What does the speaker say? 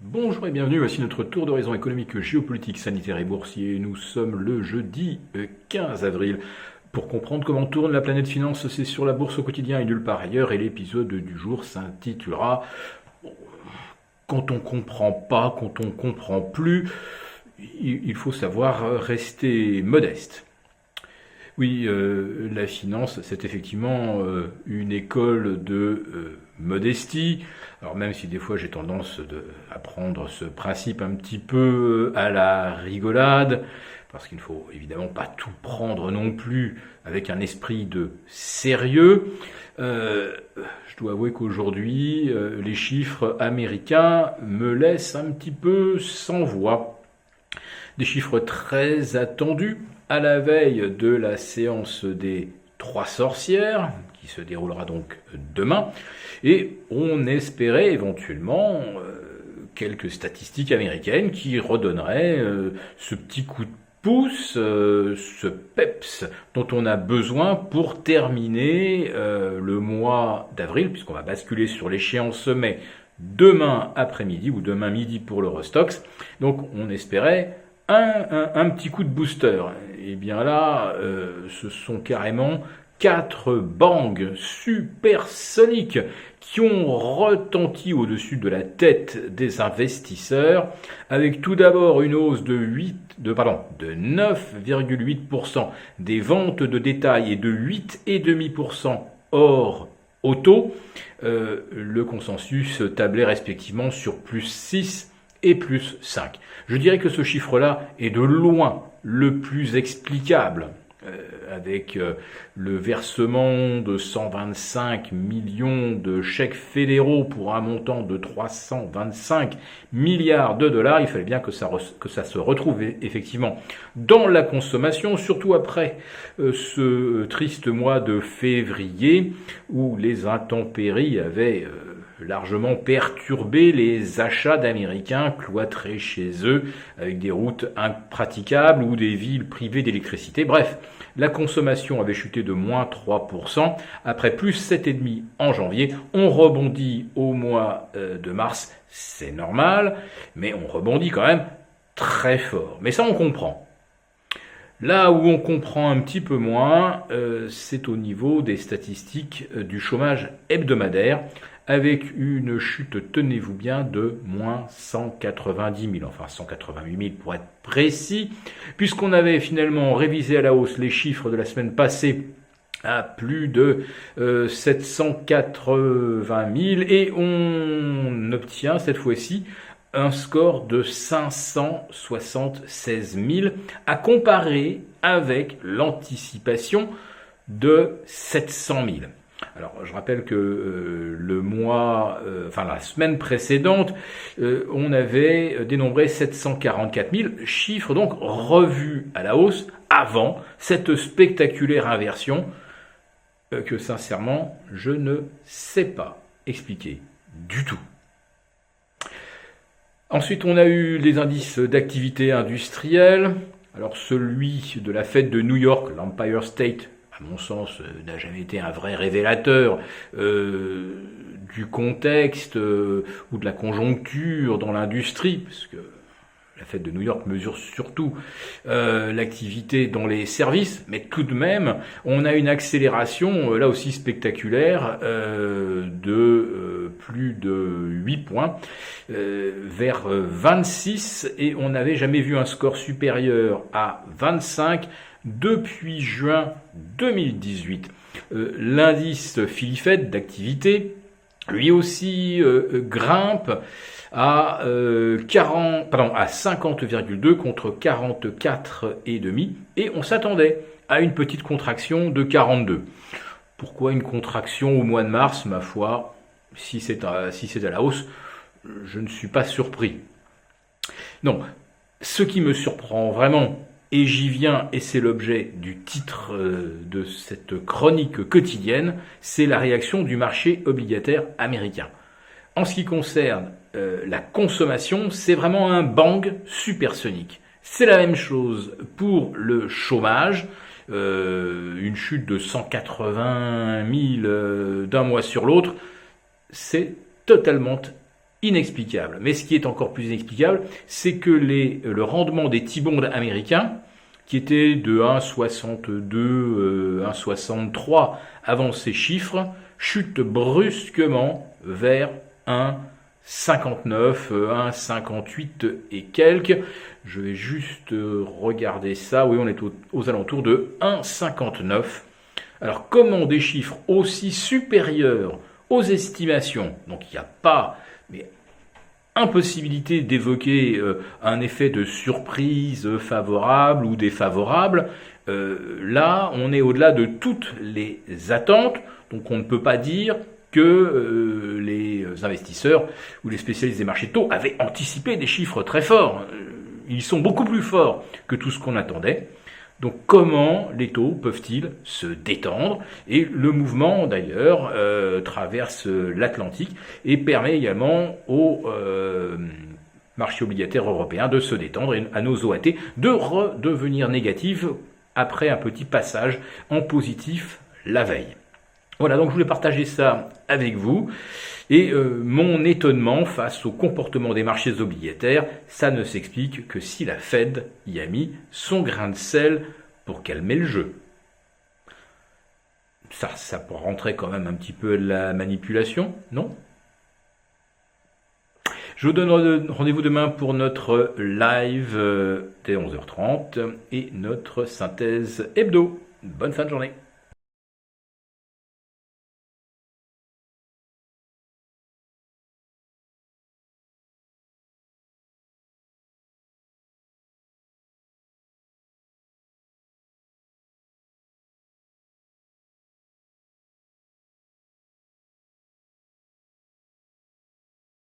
Bonjour et bienvenue, voici notre tour d'horizon économique, géopolitique, sanitaire et boursier. Nous sommes le jeudi 15 avril. Pour comprendre comment tourne la planète finance, c'est sur la bourse au quotidien et nulle part ailleurs. Et l'épisode du jour s'intitulera Quand on comprend pas, quand on comprend plus, il faut savoir rester modeste. Oui, la finance, c'est effectivement une école de modestie. Alors même si des fois j'ai tendance à prendre ce principe un petit peu à la rigolade, parce qu'il ne faut évidemment pas tout prendre non plus avec un esprit de sérieux, je dois avouer qu'aujourd'hui, les chiffres américains me laissent un petit peu sans voix. Des chiffres très attendus à la veille de la séance des trois sorcières, qui se déroulera donc demain, et on espérait éventuellement quelques statistiques américaines qui redonneraient ce petit coup de pouce, ce peps dont on a besoin pour terminer le mois d'avril, puisqu'on va basculer sur l'échéance mai demain après-midi ou demain midi pour l'Eurostoxx. Donc on espérait un petit coup de booster. Et bien là, ce sont carrément 4 bangs supersoniques qui ont retenti au-dessus de la tête des investisseurs, avec tout d'abord une hausse de 9,8% des ventes de détail et de 8,5% hors auto. Le consensus tablait respectivement sur plus 6 et plus 5. Je dirais que ce chiffre-là est de loin le plus explicable, avec le versement de 125 millions de chèques fédéraux pour un montant de 325 milliards de dollars. Il fallait bien que ça se retrouve effectivement dans la consommation, surtout après ce triste mois de février où les intempéries avaient largement perturbé les achats d'Américains cloîtrés chez eux avec des routes impraticables ou des villes privées d'électricité. Bref, la consommation avait chuté de moins 3%, après plus 7,5% en janvier. On rebondit au mois de mars, c'est normal, mais on rebondit quand même très fort. Mais ça, on comprend. Là où on comprend un petit peu moins, c'est au niveau des statistiques du chômage hebdomadaire, avec une chute, tenez-vous bien, de moins 190 000, enfin 188 000 pour être précis, puisqu'on avait finalement révisé à la hausse les chiffres de la semaine passée à plus de 780 000, et on obtient cette fois-ci un score de 576 000 à comparer avec l'anticipation de 700 000. Alors, je rappelle que la semaine précédente, on avait dénombré 744 000 chiffres, donc revus à la hausse avant cette spectaculaire inversion que sincèrement, je ne sais pas expliquer du tout. Ensuite, on a eu les indices d'activité industrielle. Alors, celui de la fête de New York, l'Empire State, à mon sens, n'a jamais été un vrai révélateur du contexte ou de la conjoncture dans l'industrie, parce que la fête de New York mesure surtout l'activité dans les services, mais tout de même, on a une accélération, là aussi spectaculaire, de plus de 8 points, vers 26, et on n'avait jamais vu un score supérieur à 25 depuis juin 2018. L'indice Philly-Fed d'activité, lui aussi, grimpe à 50,2 contre 44,5, et on s'attendait à une petite contraction de 42. Pourquoi une contraction au mois de mars, ma foi, si c'est à la hausse, je ne suis pas surpris. Non, ce qui me surprend vraiment, et j'y viens, et c'est l'objet du titre de cette chronique quotidienne, c'est la réaction du marché obligataire américain. En ce qui concerne la consommation, c'est vraiment un bang supersonique. C'est la même chose pour le chômage, une chute de 180 000 d'un mois sur l'autre, c'est totalement inexplicable. Mais ce qui est encore plus inexplicable, c'est que le rendement des T-bonds américains, qui était de 1,62, 1,63 avant ces chiffres, chute brusquement vers 1,59, 1,58 et quelques. Je vais juste regarder ça. Oui, on est aux alentours de 1,59. Alors, comment des chiffres aussi supérieurs aux estimations, donc il n'y a pas impossibilité d'évoquer un effet de surprise favorable ou défavorable. Là, on est au-delà de toutes les attentes, donc on ne peut pas dire que les investisseurs ou les spécialistes des marchés de taux avaient anticipé des chiffres très forts. Ils sont beaucoup plus forts que tout ce qu'on attendait. Donc comment les taux peuvent-ils se détendre? Et le mouvement d'ailleurs traverse l'Atlantique et permet également aux marchés obligataires européens de se détendre et à nos OAT de redevenir négatifs après un petit passage en positif la veille. Voilà, donc je voulais partager ça avec vous. Et mon étonnement face au comportement des marchés obligataires, ça ne s'explique que si la Fed y a mis son grain de sel pour calmer le jeu. Ça rentrait quand même un petit peu de la manipulation, non? Je vous donne rendez-vous demain pour notre live dès 11h30 et notre synthèse hebdo. Bonne fin de journée.